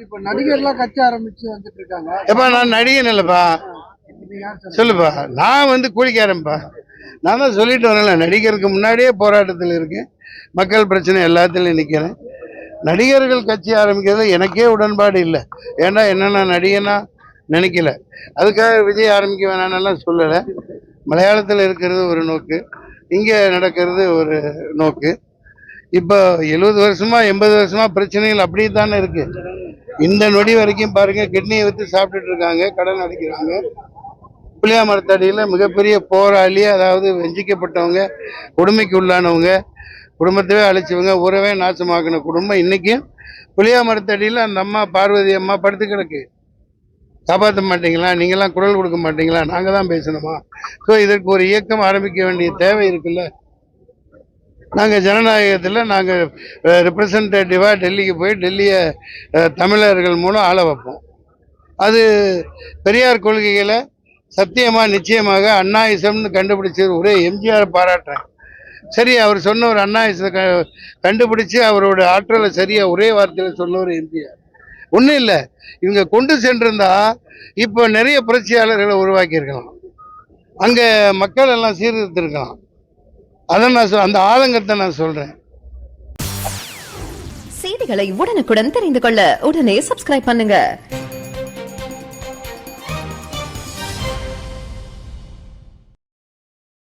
இப்ப நடிகர்லாம் கட்சி ஆரம்பிச்சு வந்துட்டு இருக்காங்க. எப்பா நான் நடிகன் இல்லப்பா, நீங்க யார் சார்? சொல்லுப்பா. நான் கூலிக்காரன்ப்பா. நான் தான் சொல்லிட்டு வரேன்ல, நடிகருக்கு முன்னாடியே போராட்டத்தில் இருக்கேன், மக்கள் பிரச்சனை எல்லாத்துலயும் நிக்கிறேன். நடிகர்கள் கட்சி ஆரம்பிக்கிறது எனக்கே உடன்பாடு இல்லை. ஏன்னா என்னன்னா நடிகனா நினைக்கல, அதுக்காக விஜய் ஆரம்பிக்க வேணாம்லாம் சொல்லலை. மலையாளத்தில் இருக்கிறது ஒரு நோக்கு, இங்கே நடக்கிறது ஒரு நோக்கு. இப்போ 70 வருஷமா 80 வருஷமா பிரச்சனைகள் அப்படி தானே இருக்கு. இந்த நொடி வரைக்கும் பாருங்க, கிட்னியை விற்று சாப்பிட்டுட்டு இருக்காங்க, கடன் அடைக்கிறாங்க. புளியா மரத்தடியில் மிகப்பெரிய போராளி, அதாவது வஞ்சிக்கப்பட்டவங்க, கொடுமைக்கு உள்ளானவங்க, குடும்பத்தவே அழிச்சவங்க, ஊரவே நாசமாக்கின குடும்பம் இன்னைக்கும் புளியா மரத்தடியில் அந்த அம்மா பார்வதி அம்மா படுத்து கிடக்கு. காப்பாற்ற மாட்டீங்களா? நீங்களாம் குரல் கொடுக்க மாட்டீங்களா? நாங்கள் தான் பேசணுமா? ஸோ இதற்கு ஒரு இயக்கம் ஆரம்பிக்க வேண்டிய தேவை இருக்குல்ல. நாங்கள் ஜனநாயகத்தில் நாங்கள் ரெப்ரசன்டேட்டிவாக டெல்லிக்கு போய் டெல்லியை தமிழர்கள் மூலம் ஆள வைப்போம். அது பெரியார் கொள்கைகளை சத்தியமாக நிச்சயமாக அண்ணாயிசம்னு கண்டுபிடிச்சது ஒரே எம்ஜிஆர் பாராட்டுறேன். சரி, அவர் சொன்ன ஒரு அண்ணாயிசத்தை கண்டுபிடிச்சு அவரோட ஆற்றலை சரியாக ஒரே வார்த்தையில் சொன்ன ஒரு எம்ஜிஆர். ஒன்றும் இல்லை, இவங்க கொண்டு சென்றிருந்தா இப்போ நிறைய புரட்சியாளர்களை உருவாக்கியிருக்கலாம், அங்கே மக்கள் எல்லாம் சீர்திருத்திருக்கலாம். அதை நான் அந்த ஆதங்கத்தை நான் சொல்றேன். செய்திகளை உடனுக்குடன் தெரிந்து கொள்ள உடனே சப்ஸ்கிரைப் பண்ணுங்க.